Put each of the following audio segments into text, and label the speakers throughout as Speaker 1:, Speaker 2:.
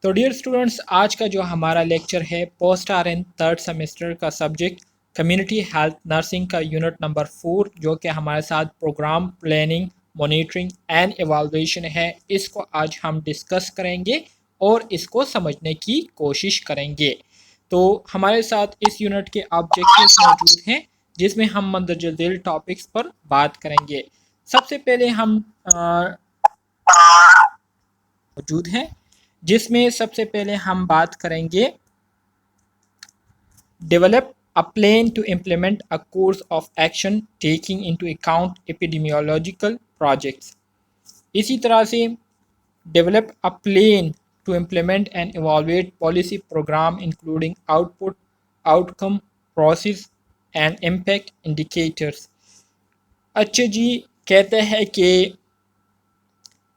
Speaker 1: تو dear students, آج کا جو ہمارا لیکچر ہے post R N third semester کا سبجیکٹ کمیونٹی ہیلتھ نرسنگ کا یونٹ نمبر 4، جو کہ ہمارے ساتھ programme planning, monitoring and evaluation ہے، اس کو آج ہم ڈسکس کریں گے اور اس کو سمجھنے کی کوشش کریں گے۔ تو ہمارے ساتھ اس یونٹ کے آبجیکٹیوز موجود ہیں، جس میں ہم مندرجہ ذیل ٹاپکس پر بات کریں گے۔ سب سے پہلے ہم موجود ہیں، جس میں سب سے پہلے ہم بات کریں گے develop a plan to implement a course of action taking into account epidemiological projects۔ اسی طرح سے develop a plan to implement and evaluate policy program including output, outcome, process and impact indicators۔ اچھا جی، کہتے ہیں کہ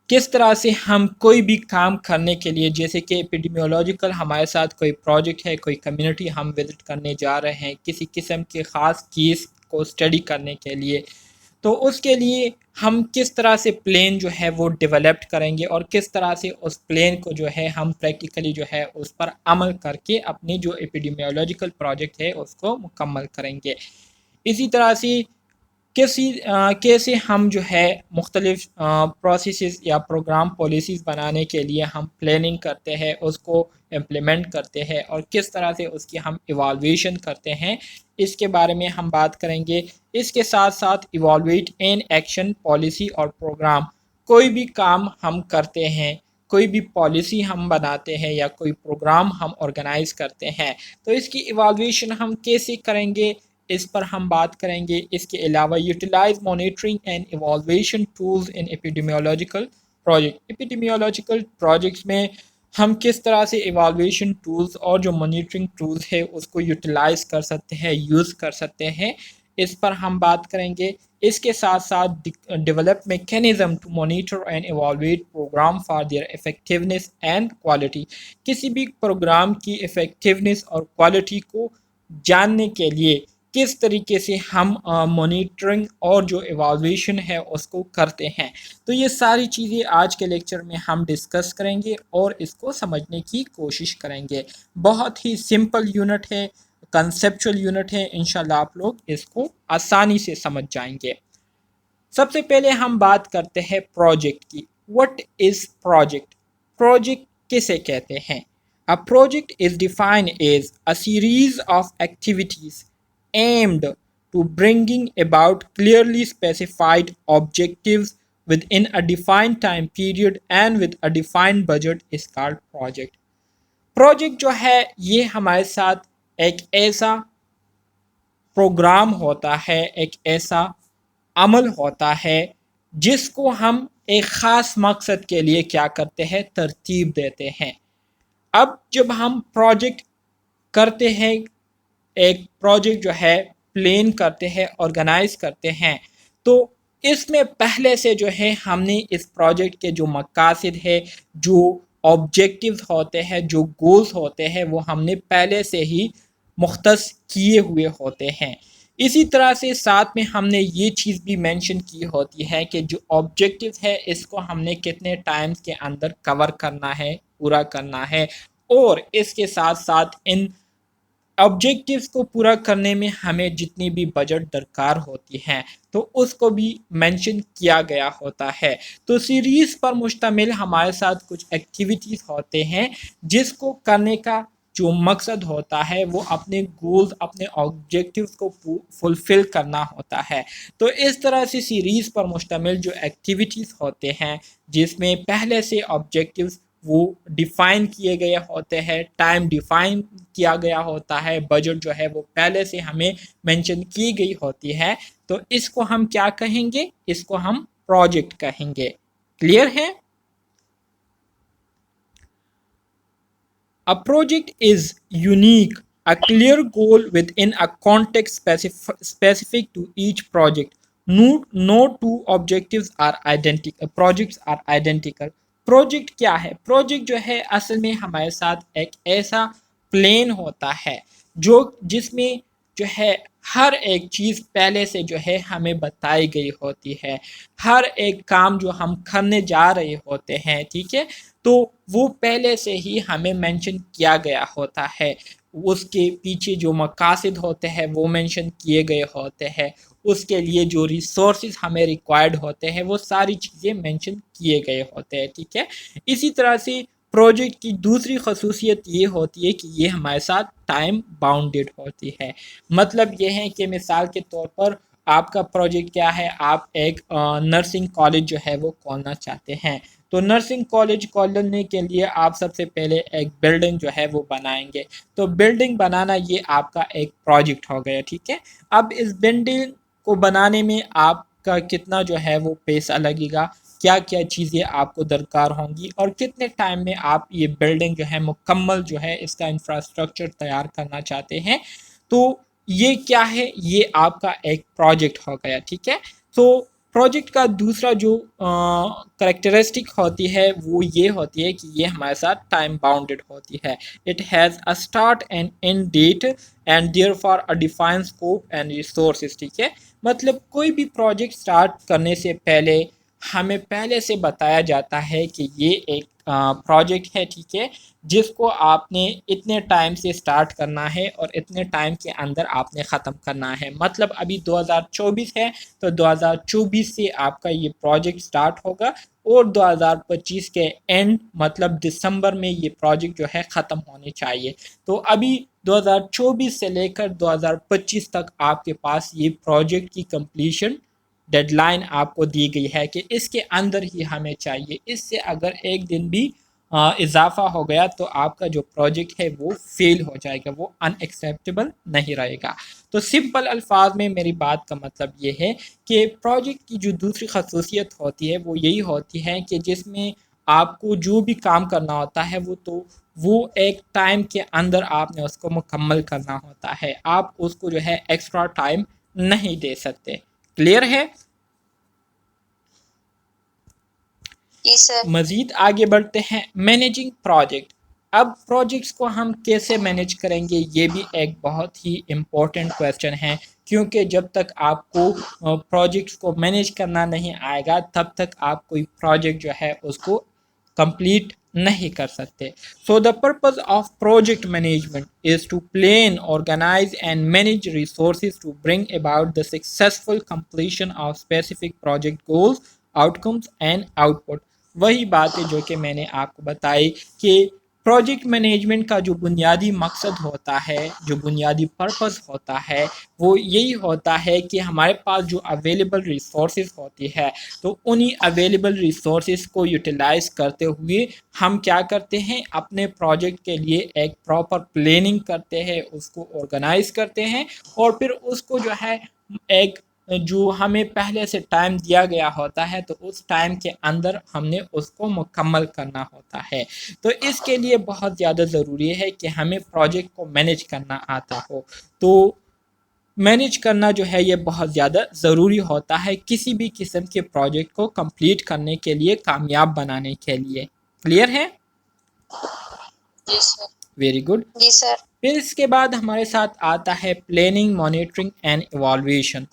Speaker 1: کس طرح سے ہم کوئی بھی کام کرنے کے لیے، جیسے کہ ایپیڈیمیولوجیکل ہمارے ساتھ کوئی پروجیکٹ ہے، کوئی کمیونٹی ہم وزٹ کرنے جا رہے ہیں کسی قسم کے خاص کیس کو اسٹڈی کرنے کے لیے، تو اس کے لیے ہم کس طرح سے پلان جو ہے وہ ڈیولپڈ کریں گے اور کس طرح سے اس پلان کو جو ہے ہم پریکٹیکلی جو ہے اس پر عمل کر کے اپنی جو ایپیڈیمیولوجیکل پروجیکٹ ہے اس کو مکمل کریں گے۔ اسی طرح سے کیسے ہم جو ہے مختلف پروسیسز یا پروگرام پالیسیز بنانے کے لیے ہم پلاننگ کرتے ہیں، اس کو امپلیمنٹ کرتے ہیں اور کس طرح سے اس کی ہم ایوالویشن کرتے ہیں، اس کے بارے میں ہم بات کریں گے۔ اس کے ساتھ ساتھ ایوالویٹ این ایکشن پالیسی اور پروگرام، کوئی بھی کام ہم کرتے ہیں، کوئی بھی پالیسی ہم بناتے ہیں یا کوئی پروگرام ہم آرگنائز کرتے ہیں، تو اس کی ایوالویشن ہم کیسے کریں گے، اس پر ہم بات کریں گے۔ اس کے علاوہ utilise monitoring and evaluation tools in epidemiological project. Epidemiological projects میں ہم کس طرح سے ایوالویشن ٹولز اور جو مانیٹرنگ ٹولز ہے اس کو یوٹیلائز کر سکتے ہیں، یوز کر سکتے ہیں، اس پر ہم بات کریں گے۔ اس کے ساتھ ساتھ develop mechanism to monitor and evaluate programme for their effectiveness and quality. کسی بھی پروگرام کی افیکٹونیس اور کوالٹی کو جاننے کے لیے کس طریقے سے ہم مانیٹرنگ اور جو ایوالویشن ہے اس کو کرتے ہیں، تو یہ ساری چیزیں آج کے لیکچر میں ہم ڈسکس کریں گے اور اس کو سمجھنے کی کوشش کریں گے۔ بہت ہی سمپل یونٹ ہے، کنسیپچول یونٹ ہے، انشاءاللہ آپ لوگ اس کو آسانی سے سمجھ جائیں گے۔ سب سے پہلے ہم بات کرتے ہیں پروجیکٹ کی۔ What is project? پروجیکٹ کسے کہتے ہیں؟ A project is defined as a series of activities aimed to bringing about clearly specified objectives within a defined time period and with a defined budget is called project۔ Project جو ہے یہ ہمارے ساتھ ایک ایسا پروگرام ہوتا ہے، ایک ایسا عمل ہوتا ہے جس کو ہم ایک خاص مقصد کے لیے کیا کرتے ہیں، ترتیب دیتے ہیں۔ اب جب ہم پروجیکٹ کرتے ہیں، ایک پروجیکٹ جو ہے پلان کرتے ہیں، آرگنائز کرتے ہیں، تو اس میں پہلے سے جو ہے ہم نے اس پروجیکٹ کے جو مقاصد ہے، جو آبجیکٹیوز ہوتے ہیں، جو گولز ہوتے ہیں، وہ ہم نے پہلے سے ہی مختص کیے ہوئے ہوتے ہیں۔ اسی طرح سے ساتھ میں ہم نے یہ چیز بھی مینشن کی ہوتی ہے کہ جو آبجیکٹیو ہے اس کو ہم نے کتنے ٹائمز کے اندر کور کرنا ہے، پورا کرنا ہے، اور اس کے ساتھ ساتھ ان آبجیکٹیوز کو پورا کرنے میں ہمیں جتنی بھی بجٹ درکار ہوتی ہے تو اس کو بھی مینشن کیا گیا ہوتا ہے۔ تو سیریز پر مشتمل ہمارے ساتھ کچھ ایکٹیویٹیز ہوتے ہیں جس کو کرنے کا جو مقصد ہوتا ہے وہ اپنے گولز، اپنے آبجیکٹیوز کو فلفل کرنا ہوتا ہے۔ تو اس طرح سے سیریز پر مشتمل جو ایکٹیویٹیز ہوتے ہیں جس میں پہلے سے آبجیکٹیوز وہ ڈیفائن کیے گئے ہوتے ہیں، ٹائم ڈیفائن کیا گیا ہوتا ہے، بجٹ جو ہے وہ پہلے سے ہمیں مینشن کی گئی ہوتی ہے، تو اس کو ہم کیا کہیں گے؟ اس کو ہم پروجیکٹ کہیں گے۔ کلیئر ہے؟ A project is unique, a clear goal within a context specific to each project. No two objectives are identical. Projects are identical. Project کیا ہے؟ پروجیکٹ جو ہے اصل میں ہمارے ساتھ ایک ایسا پلان ہوتا ہے جس میں جو ہے ہر ایک چیز پہلے سے جو ہے ہمیں بتائی گئی ہوتی ہے، ہر ایک کام جو ہم کرنے جا رہے ہوتے ہیں، ٹھیک ہے، تو وہ پہلے سے ہی ہمیں مینشن کیا گیا ہوتا ہے، اس کے پیچھے جو مقاصد ہوتے ہیں وہ مینشن کیے گئے ہوتے ہیں، اس کے لیے جو ریسورسز ہمیں ریکوائرڈ ہوتے ہیں وہ ساری چیزیں مینشن کیے گئے ہوتے ہیں، ٹھیک ہے۔ اسی طرح سے پروجیکٹ کی دوسری خصوصیت یہ ہوتی ہے کہ یہ ہمارے ساتھ ٹائم باؤنڈیڈ ہوتی ہے، مطلب یہ ہے کہ مثال کے طور پر آپ کا پروجیکٹ کیا ہے، آپ ایک نرسنگ کالج جو ہے وہ کھولنا چاہتے ہیں، تو نرسنگ کالج کھولنے کے لیے آپ سب سے پہلے ایک بلڈنگ جو ہے وہ بنائیں گے، تو بلڈنگ بنانا یہ آپ کا ایک پروجیکٹ ہو گیا، ٹھیک ہے۔ اب اس بلڈنگ کو بنانے میں آپ کا کتنا جو ہے وہ پیسہ لگے گا، کیا کیا چیزیں آپ کو درکار ہوں گی، اور کتنے ٹائم میں آپ یہ بلڈنگ جو ہے مکمل جو ہے اس کا انفراسٹرکچر تیار کرنا چاہتے ہیں، تو یہ کیا ہے، یہ آپ کا ایک پروجیکٹ ہو گیا، ٹھیک ہے۔ تو پروجیکٹ کا دوسرا جو کریکٹرسٹک ہوتی ہے وہ یہ ہوتی ہے کہ یہ ہمارے ساتھ ٹائم باؤنڈیڈ ہوتی ہے، it has a start and end date and there for a define scope and resources, ٹھیک ہے۔ مطلب کوئی بھی پروجیکٹ اسٹارٹ کرنے سے پہلے ہمیں پہلے سے بتایا جاتا ہے کہ یہ ایک پروجیکٹ ہے، ٹھیک ہے، جس کو آپ نے اتنے ٹائم سے سٹارٹ کرنا ہے اور اتنے ٹائم کے اندر آپ نے ختم کرنا ہے، مطلب ابھی 2024 ہے تو 2024 سے آپ کا یہ پروجیکٹ سٹارٹ ہوگا اور 2025 کے اینڈ مطلب دسمبر میں یہ پروجیکٹ جو ہے ختم ہونے چاہیے، تو ابھی 2024 سے لے کر 2025 تک آپ کے پاس یہ پروجیکٹ کی کمپلیشن ڈیڈ لائن آپ کو دی گئی ہے کہ اس کے اندر ہی ہمیں چاہیے، اس سے اگر ایک دن بھی اضافہ ہو گیا تو آپ کا جو پروجیکٹ ہے وہ فیل ہو جائے گا، وہ ان ایکسیپٹیبل نہیں رہے گا۔ تو سمپل الفاظ میں میری بات کا مطلب یہ ہے کہ پروجیکٹ کی جو دوسری خصوصیت ہوتی ہے وہ یہی ہوتی ہے کہ جس میں آپ کو جو بھی کام کرنا ہوتا ہے وہ ایک ٹائم کے اندر آپ نے اس کو مکمل کرنا ہوتا ہے، آپ اس کو جو ہے ایکسٹرا ٹائم نہیں دے سکتے، کلیئر ہے؟ مزید آگے بڑھتے ہیں، مینیجنگ پروجیکٹ۔ اب پروجیکٹس کو ہم کیسے مینیج کریں گے، یہ بھی ایک بہت ہی امپورٹنٹ کویسچن ہے، کیونکہ جب تک آپ کو پروجیکٹس کو مینیج کرنا نہیں آئے گا تب تک آپ کوئی پروجیکٹ جو ہے اس کو کمپلیٹ نہیں کر سکتے۔ So the purpose of project management is to plan, organise and manage resources to bring about the successful completion of specific project goals, outcomes and output. وہی بات ہے جو کہ میں نے آپ کو بتائی کہ پروجیکٹ مینجمنٹ کا جو بنیادی مقصد ہوتا ہے، جو بنیادی پرپس ہوتا ہے وہ یہی ہوتا ہے کہ ہمارے پاس جو اویلیبل ریسورسز ہوتی ہے تو انہی اویلیبل ریسورسز کو یوٹیلائز کرتے ہوئے ہم کیا کرتے ہیں، اپنے پروجیکٹ کے لیے ایک پراپر پلاننگ کرتے ہیں، اس کو آرگنائز کرتے ہیں، اور پھر اس کو جو ہے ایک جو ہمیں پہلے سے ٹائم دیا گیا ہوتا ہے تو اس ٹائم کے اندر ہم نے اس کو مکمل کرنا ہوتا ہے۔ تو اس کے لیے بہت زیادہ ضروری ہے کہ ہمیں پروجیکٹ کو مینیج کرنا آتا ہو، تو مینیج کرنا جو ہے یہ بہت زیادہ ضروری ہوتا ہے کسی بھی قسم کے پروجیکٹ کو کمپلیٹ کرنے کے لیے، کامیاب بنانے کے لیے، کلیئر ہے؟
Speaker 2: جی سر۔
Speaker 1: ویری گڈ،
Speaker 2: جی سر۔
Speaker 1: پھر اس کے بعد ہمارے ساتھ آتا ہے planning, monitoring and evaluation.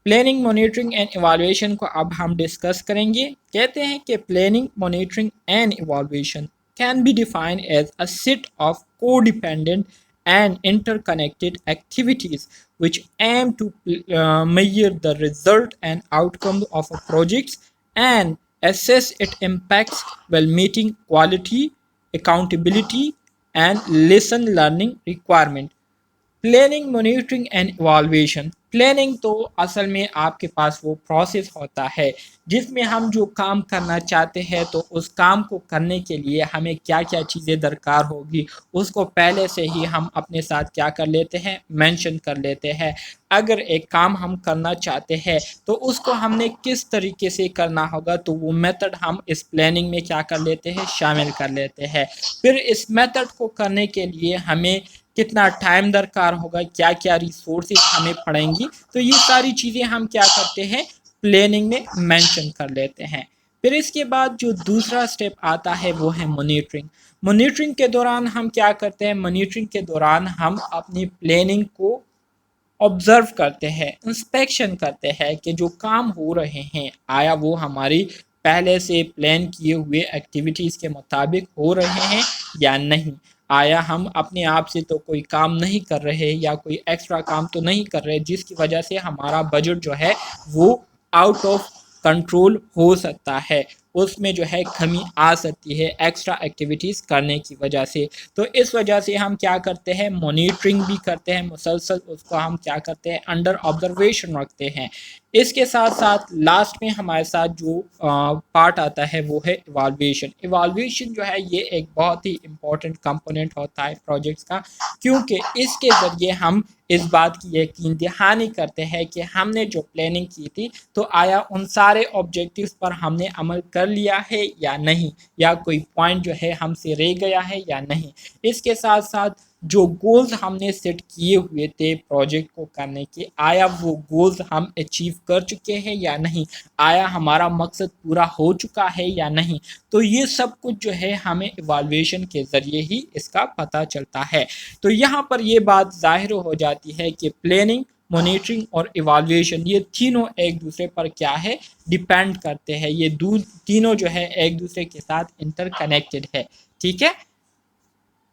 Speaker 1: Planning, monitoring and evaluation کو اب ہم ڈسکس کریں گے۔ کہتے ہیں کہ planning, monitoring and evaluation can be defined as a set of codependent and interconnected activities which aim to measure the result and outcome of a project and assess its impacts while meeting quality, accountability, and lesson learning requirement۔ Planning, monitoring and evaluation. Planning تو اصل میں آپ کے پاس وہ process ہوتا ہے جس میں ہم جو کام کرنا چاہتے ہیں تو اس کام کو کرنے کے لیے ہمیں کیا کیا چیزیں درکار ہوگی اس کو پہلے سے ہی ہم اپنے ساتھ کیا کر لیتے ہیں، مینشن کر لیتے ہیں۔ اگر ایک کام ہم کرنا چاہتے ہیں تو اس کو ہم نے کس طریقے سے کرنا ہوگا تو وہ میتھڈ ہم اس پلاننگ میں کیا کر لیتے ہیں، شامل کر لیتے ہیں۔ پھر اس میتھڈ کو کرنے کے لیے ہمیں کتنا ٹائم درکار ہوگا، کیا کیا ریسورسز ہمیں پڑیں گی، تو یہ ساری چیزیں ہم کیا کرتے ہیں، پلاننگ میں مینشن کر لیتے ہیں۔ پھر اس کے بعد جو دوسرا سٹیپ آتا ہے وہ ہے مانیٹرنگ۔ مانیٹرنگ کے دوران ہم کیا کرتے ہیں، مانیٹرنگ کے دوران ہم اپنی پلاننگ کو آبزرو کرتے ہیں، انسپیکشن کرتے ہیں کہ جو کام ہو رہے ہیں آیا وہ ہماری پہلے سے پلان کیے ہوئے ایکٹیویٹیز کے مطابق ہو رہے ہیں یا نہیں، آیا ہم اپنے آپ سے تو کوئی کام نہیں کر رہے یا کوئی ایکسٹرا کام تو نہیں کر رہے جس کی وجہ سے ہمارا بجٹ جو ہے وہ آؤٹ آف کنٹرول ہو سکتا ہے، اس میں جو ہے کمی آ سکتی ہے ایکسٹرا ایکٹیویٹیز کرنے کی وجہ سے۔ تو اس وجہ سے ہم کیا کرتے ہیں، مانیٹرنگ بھی کرتے ہیں، مسلسل اس کو ہم کیا کرتے ہیں، انڈر آبزرویشن رکھتے ہیں۔ اس کے ساتھ ساتھ لاسٹ میں ہمارے ساتھ جو پارٹ آتا ہے وہ ہے ایوالویشن۔ ایوالویشن جو ہے یہ ایک بہت ہی امپورٹنٹ کمپوننٹ ہوتا ہے پروجیکٹس کا، کیونکہ اس کے ذریعے ہم اس بات کی یقین دہانی کرتے ہیں کہ ہم نے جو پلاننگ کی تھی تو آیا ان سارے آبجیکٹیوز پر ہم نے عمل کر لیا ہے یا نہیں، یا کوئی پوائنٹ جو ہے ہم سے رہ گیا ہے یا نہیں۔ اس کے ساتھ ساتھ جو گولز ہم نے سیٹ کیے ہوئے تھے پروجیکٹ کو کرنے کے، آیا وہ گولز ہم اچیو کر چکے ہیں یا نہیں، آیا ہمارا مقصد پورا ہو چکا ہے یا نہیں۔ تو یہ سب کچھ جو ہے ہمیں ایوالویشن کے ذریعے ہی اس کا پتہ چلتا ہے۔ تو یہاں پر یہ بات ظاہر ہو جاتی ہے کہ پلاننگ، مانیٹرنگ اور ایوالویشن یہ تینوں ایک دوسرے پر کیا ہے، ڈیپینڈ کرتے ہیں، یہ تینوں جو ہے ایک دوسرے کے ساتھ انٹر کنیکٹڈ ہے، ٹھیک ہے۔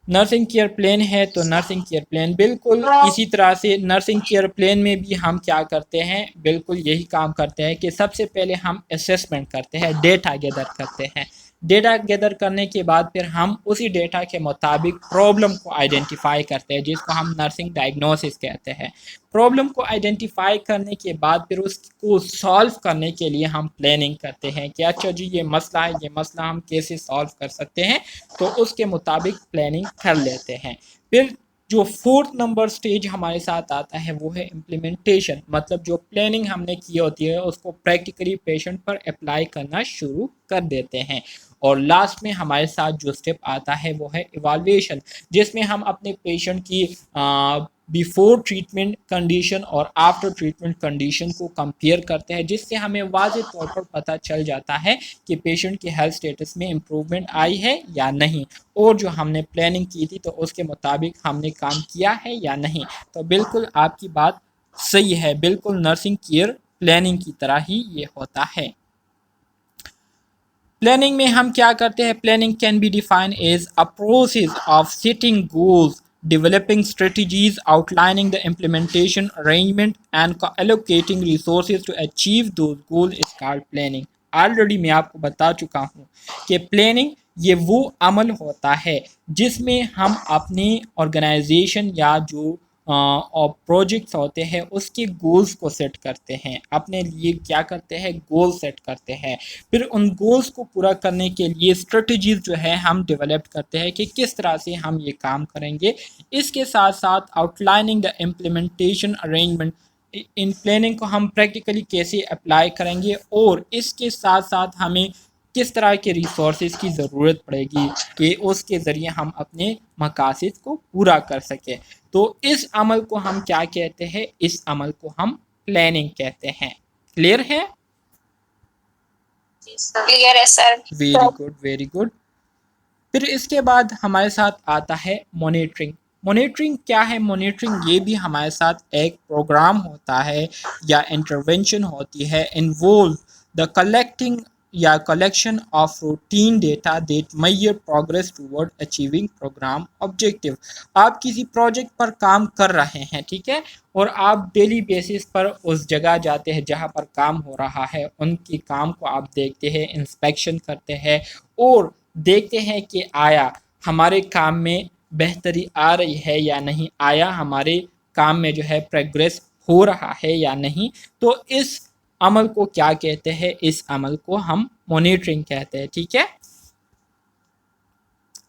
Speaker 1: نرسنگ کیئر پلان ہے تو نرسنگ کیئر پلان بالکل اسی طرح سے نرسنگ کیئر پلان میں بھی ہم کیا کرتے ہیں، بالکل یہی کام کرتے ہیں کہ سب سے پہلے ہم اسیسمنٹ کرتے ہیں، ڈیٹا گیدر کرتے ہیں۔ ڈیٹا گیدر کرنے کے بعد پھر ہم اسی ڈیٹا کے مطابق پرابلم کو آئیڈینٹیفائی کرتے ہیں جس کو ہم نرسنگ ڈائگنوسس کہتے ہیں۔ پرابلم کو آئیڈینٹیفائی کرنے کے بعد پھر اس کو سالو کرنے کے لیے ہم پلاننگ کرتے ہیں کہ اچھا جی یہ مسئلہ ہے، یہ مسئلہ ہم کیسے سالو کر سکتے ہیں، تو اس کے مطابق پلاننگ کر لیتے ہیں۔ پھر جو فورتھ نمبر سٹیج ہمارے ساتھ آتا ہے وہ ہے امپلیمنٹیشن، مطلب جو پلاننگ ہم نے کی ہوتی ہے اس کو پریکٹیکلی پیشنٹ پر اپلائی کرنا شروع کر دیتے ہیں۔ اور لاسٹ میں ہمارے ساتھ جو سٹیپ آتا ہے وہ ہے ایوالویشن، جس میں ہم اپنے پیشنٹ کی بیفور ٹریٹمنٹ کنڈیشن اور آفٹر ٹریٹمنٹ کنڈیشن کو کمپیئر کرتے ہیں، جس سے ہمیں واضح طور پر پتہ چل جاتا ہے کہ پیشنٹ کی ہیلتھ سٹیٹس میں امپروومنٹ آئی ہے یا نہیں، اور جو ہم نے پلاننگ کی تھی تو اس کے مطابق ہم نے کام کیا ہے یا نہیں۔ تو بالکل آپ کی بات صحیح ہے، بالکل نرسنگ کیئر پلاننگ کی طرح ہی یہ ہوتا ہے۔ پلاننگ میں ہم کیا کرتے ہیں، planning can be define as a process of setting goals, developing strategies, outlining the implementation arrangement and allocating resources to achieve those goals is called planning۔ Already میں آپ کو بتا چکا ہوں کہ پلاننگ یہ وہ عمل ہوتا ہے جس میں ہم اپنی آرگنائزیشن یا جو پروجیکٹس ہوتے ہیں اس کے گولز کو سیٹ کرتے ہیں، اپنے لیے کیا کرتے ہیں، گول سیٹ کرتے ہیں، پھر ان گولز کو پورا کرنے کے لیے اسٹریٹجیز جو ہے ہم ڈیولپ کرتے ہیں کہ کس طرح سے ہم یہ کام کریں گے۔ اس کے ساتھ ساتھ out lining the implementation arrangement, in planning کو ہم پریکٹیکلی کیسے اپلائی کریں گے، اور اس کے ساتھ ساتھ ہمیں کس طرح کے ریسورسز کی ضرورت پڑے گی کہ اس کے ذریعے ہم اپنے مقاصد کو پورا کر سکیں۔ تو اس عمل کو ہم کیا کہتے ہیں، اس عمل کو ہم پلاننگ کہتے ہیں۔ کلیئر ہے؟
Speaker 2: کلیئر ہے sir.
Speaker 1: Very good very good. پھر اس کے بعد ہمارے ساتھ آتا ہے مانیٹرنگ۔ مانیٹرنگ کیا ہے؟ مانیٹرنگ یہ بھی ہمارے ساتھ ایک پروگرام ہوتا ہے یا انٹرونشن ہوتی ہے، انوالو دا کلیکٹنگ یا collection of routine data that measure progress toward achieving programme objective. آپ کسی پروجیکٹ پر کام کر رہے ہیں، ٹھیک ہے، اور آپ ڈیلی بیسس پر اس جگہ جاتے ہیں جہاں پر کام ہو رہا ہے، ان کی کام کو آپ دیکھتے ہیں، انسپیکشن کرتے ہیں اور دیکھتے ہیں کہ آیا ہمارے کام میں بہتری آ رہی ہے یا نہیں، آیا ہمارے کام میں جو ہے پروگریس ہو رہا ہے یا نہیں۔ تو اس عمل کو کیا کہتے ہیں، اس عمل کو ہم مانیٹرنگ کہتے ہیں، ٹھیک ہے۔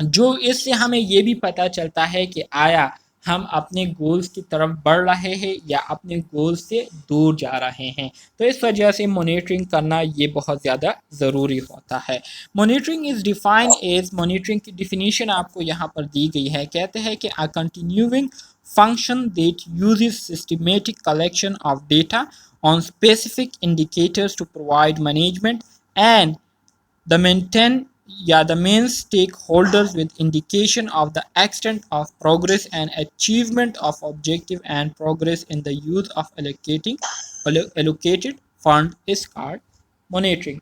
Speaker 1: جو اس سے ہمیں یہ بھی پتہ چلتا ہے کہ آیا ہم اپنے گولز کی طرف بڑھ رہے ہیں یا اپنے گولز سے دور جا رہے ہیں۔ تو اس وجہ سے مانیٹرنگ کرنا یہ بہت زیادہ ضروری ہوتا ہے۔ Monitoring is define as, monitoring کی ڈیفینیشن آپ کو یہاں پر دی گئی ہے، کہتے ہیں کہ a continuing function that uses systematic collection of data on specific indicators to provide management and the maintain yeah, the main stakeholders with indication of the extent of progress and achievement of objective and progress in the use of allocated fund is called monitoring.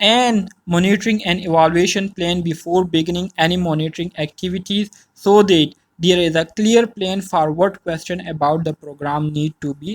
Speaker 1: and monitoring and evaluation plan before beginning any monitoring activities so that there is a clear plan for what question about the program need to be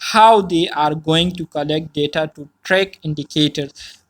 Speaker 1: how they are going to collect data to track indicators.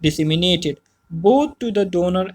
Speaker 1: disseminated both to the donor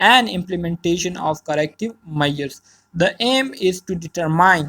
Speaker 1: and implementation of corrective measures. The aim is to determine,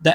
Speaker 1: the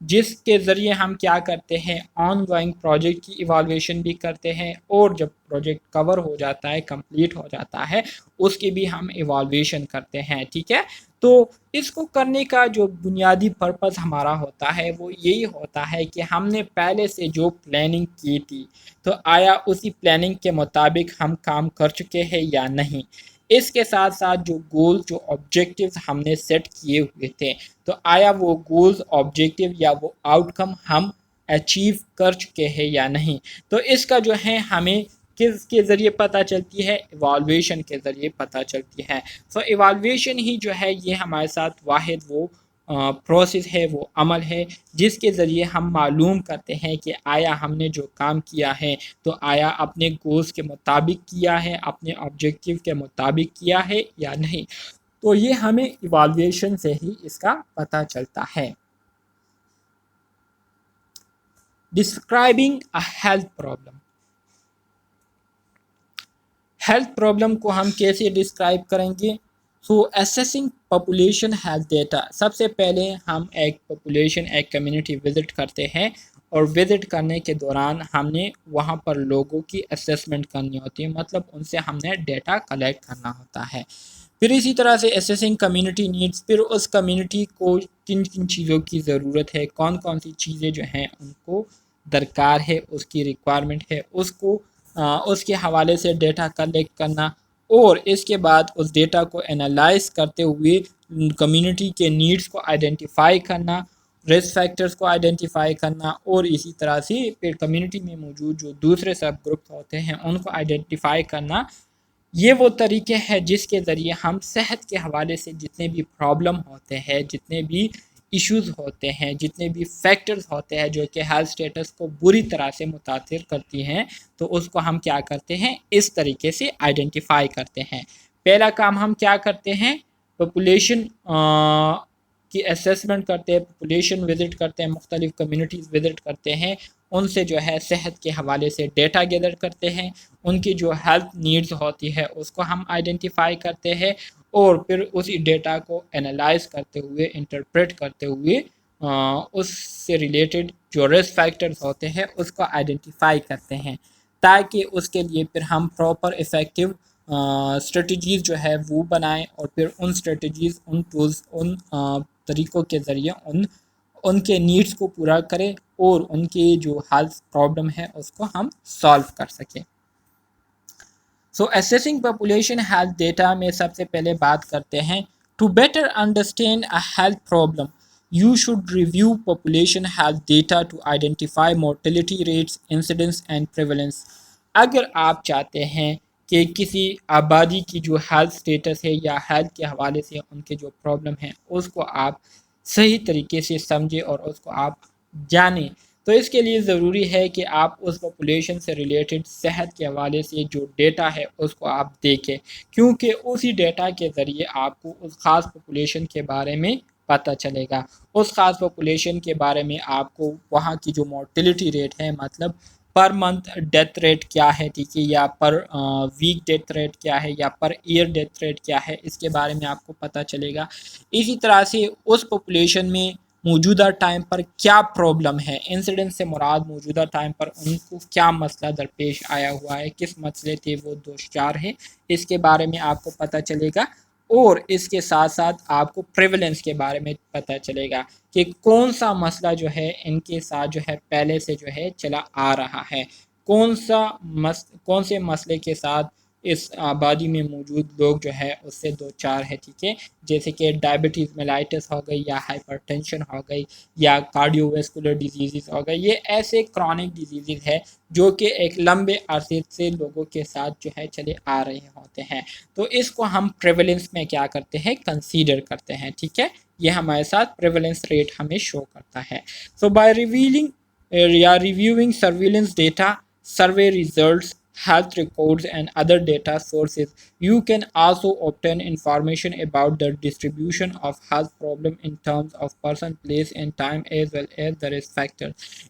Speaker 1: جس کے ذریعے ہم کیا کرتے ہیں on going project کی ایوالویشن بھی کرتے ہیں، اور جب پروجیکٹ کور ہو جاتا ہے، کمپلیٹ ہو جاتا ہے، اس کی بھی ہم ایوالویشن کرتے ہیں، ٹھیک ہے۔ تو اس کو کرنے کا جو بنیادی پرپز ہمارا ہوتا ہے وہ یہی ہوتا ہے کہ ہم نے پہلے سے جو پلاننگ کی تھی تو آیا اسی پلاننگ کے مطابق ہم کام کر چکے ہیں یا نہیں، اس کے ساتھ ساتھ جو گول جو آبجیکٹیوز ہم نے سیٹ کیے ہوئے تھے تو آیا وہ گولز آبجیکٹیو یا وہ آؤٹ کم ہم اچیو کر چکے ہیں یا نہیں۔ تو اس کا جو ہے ہمیں کس کے ذریعے پتہ چلتی ہے، ایوالویشن کے ذریعے پتہ چلتی ہے۔ سو ایوالویشن ہی جو ہے یہ ہمارے ساتھ واحد وہ پروسیس ہے، وہ عمل ہے جس کے ذریعے ہم معلوم کرتے ہیں کہ آیا ہم نے جو کام کیا ہے تو آیا اپنے گولز کے مطابق کیا ہے، اپنے آبجیکٹیو کے مطابق کیا ہے یا نہیں۔ تو یہ ہمیں ایوالویشن سے ہی اس کا پتہ چلتا ہے۔ ڈسکرائبنگ اے ہیلتھ پرابلم، ہیلتھ پرابلم کو ہم کیسے ڈسکرائب کریں گے؟ سو اسیسنگ پاپولیشن ہیلتھ ڈیٹا، سب سے پہلے ہم ایک پاپولیشن ایک کمیونٹی وزٹ کرتے ہیں، اور وزٹ کرنے کے دوران ہم نے وہاں پر لوگوں کی اسیسمنٹ کرنی ہوتی ہے، مطلب ان سے ہم نے ڈیٹا کلیکٹ کرنا ہوتا ہے۔ پھر اسی طرح سے اسیسنگ کمیونٹی نیڈس، پھر اس کمیونٹی کو کن کن چیزوں کی ضرورت ہے، کون کون سی چیزیں جو ہیں ان کو درکار ہے، اس کی ریکوائرمنٹ ہے، اس کے حوالے سے ڈیٹا کلیکٹ کرنا، اور اس کے بعد اس ڈیٹا کو انالائز کرتے ہوئے کمیونٹی کے نیڈس کو آئیڈینٹیفائی کرنا، رسک فیکٹرز کو آئیڈینٹیفائی کرنا، اور اسی طرح سے پھر کمیونٹی میں موجود جو دوسرے سب گروپ ہوتے ہیں ان کو آئیڈینٹیفائی کرنا۔ یہ وہ طریقے ہیں جس کے ذریعے ہم صحت کے حوالے سے جتنے بھی پرابلم ہوتے ہیں، جتنے بھی ایشوز ہوتے ہیں، جتنے بھی فیکٹرز ہوتے ہیں جو کہ ہیلتھ سٹیٹس کو بری طرح سے متاثر کرتی ہیں، تو اس کو ہم کیا کرتے ہیں، اس طریقے سے آئیڈینٹیفائی کرتے ہیں۔ پہلا کام ہم کیا کرتے ہیں، پاپولیشن کی اسیسمنٹ کرتے ہیں، پاپولیشن وزٹ کرتے ہیں، مختلف کمیونٹیز وزٹ کرتے ہیں، ان سے جو ہے صحت کے حوالے سے ڈیٹا گیدر کرتے ہیں، ان کی جو ہیلتھ نیڈز ہوتی ہے اس کو ہم آئیڈینٹیفائی کرتے ہیں، اور پھر اسی ڈیٹا کو انالائز کرتے ہوئے، انٹرپریٹ کرتے ہوئے اس سے ریلیٹڈ جو رسک فیکٹرز ہوتے ہیں اس کو آئیڈینٹیفائی کرتے ہیں، تاکہ اس کے لیے پھر ہم پراپر افیکٹو اسٹریٹجیز جو ہے وہ بنائیں، اور پھر ان اسٹریٹجیز، ان ٹولز، ان طریقوں کے ذریعے ان کے نیڈس کو پورا کریں، اور ان کی جو ہیلتھ پرابلم ہے اس کو ہم سالو کر سکیں۔ So assessing population health data میں سب سے پہلے بات کرتے ہیں، to better understand a health problem you should review population health data to identify mortality rates, incidence and prevalence. اگر آپ چاہتے ہیں کہ کسی آبادی کی جو ہیلتھ سٹیٹس ہے یا ہیلتھ کے حوالے سے ان کے جو پرابلم ہیں اس کو آپ صحیح طریقے سے سمجھیں اور اس کو آپ جانیں، تو اس کے لیے ضروری ہے کہ آپ اس پاپولیشن سے ریلیٹڈ صحت کے حوالے سے جو ڈیٹا ہے اس کو آپ دیکھیں، کیونکہ اسی ڈیٹا کے ذریعے آپ کو اس خاص پاپولیشن کے بارے میں پتہ چلے گا۔ اس خاص پاپولیشن کے بارے میں آپ کو وہاں کی جو مورٹیلٹی ریٹ ہے، مطلب پر منتھ ڈیتھ ریٹ کیا ہے، ٹھیک ہے، یا پر ویک ڈیتھ ریٹ کیا ہے، یا پر ایئر ڈیتھ ریٹ کیا ہے، اس کے بارے میں آپ کو پتہ چلے گا۔ اسی طرح سے اس پاپولیشن میں موجودہ ٹائم پر کیا پرابلم ہے، انسیڈنس سے مراد موجودہ ٹائم پر ان کو کیا مسئلہ درپیش آیا ہوا ہے، کس مسئلے تھے وہ دوچار ہیں، اس کے بارے میں آپ کو پتہ چلے گا، اور اس کے ساتھ ساتھ آپ کو پریولنس کے بارے میں پتہ چلے گا کہ کون سا مسئلہ جو ہے ان کے ساتھ جو ہے پہلے سے جو ہے چلا آ رہا ہے، کون سے مسئلے کے ساتھ اس آبادی میں موجود لوگ جو ہے اس سے دو چار ہے، ٹھیک ہے، جیسے کہ ڈائبٹیز میلائٹس ہو گئی، یا ہائپر ٹینشن ہو گئی، یا کارڈیو ویسکولر ڈیزیزز ہو گئی، یہ ایسے کرونک ڈیزیزز ہے جو کہ ایک لمبے عرصے سے لوگوں کے ساتھ جو ہے چلے آ رہے ہوتے ہیں، تو اس کو ہم پریولنس میں کیا کرتے ہیں، کنسیڈر کرتے ہیں، ٹھیک ہے، یہ ہمارے ساتھ پریولنس ریٹ ہمیں شو کرتا ہے۔ So by reviewing surveillance data, survey results health records and other data sources. You can also obtain information about the distribution of health problem in terms of person, place and time as well as the risk factor.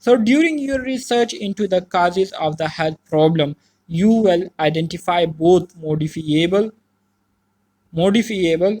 Speaker 1: So during your research into the causes of the health problem, you will identify both modifiable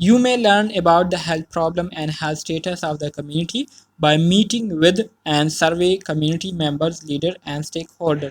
Speaker 1: You may learn about the health problem and health status of the community by meeting with and survey community members, leader and stakeholder.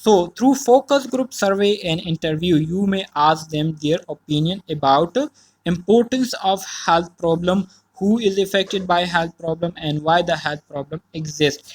Speaker 1: So through focus group survey and interview you may ask them their opinion about importance of health problem, who is affected by health problem and why the health problem exists.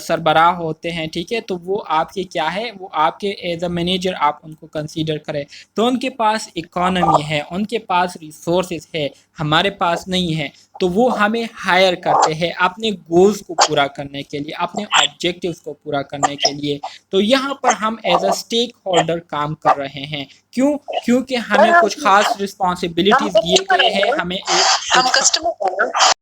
Speaker 1: سربراہ ہوتے ہیں، ٹھیک ہے، تو وہ آپ کے کیا ہے، وہ آپ کے ایز اے مینیجر آپ ان کو کنسیڈر کریں، تو ان کے پاس اکانومی ہے، ان کے پاس ریسورسز ہے، ہمارے پاس نہیں ہے، تو وہ ہمیں ہائر کرتے ہیں اپنے گولز کو پورا کرنے کے لیے، اپنے آبجیکٹیوز کو پورا کرنے کے لیے. تو یہاں پر ہم ایز اے اسٹیک ہولڈر کام کر رہے ہیں. کیوں؟ کیونکہ ہمیں کچھ خاص رسپانسبلٹیز دیے گئے ہیں، ہمیں
Speaker 2: ہم کسٹمر ہیں نا.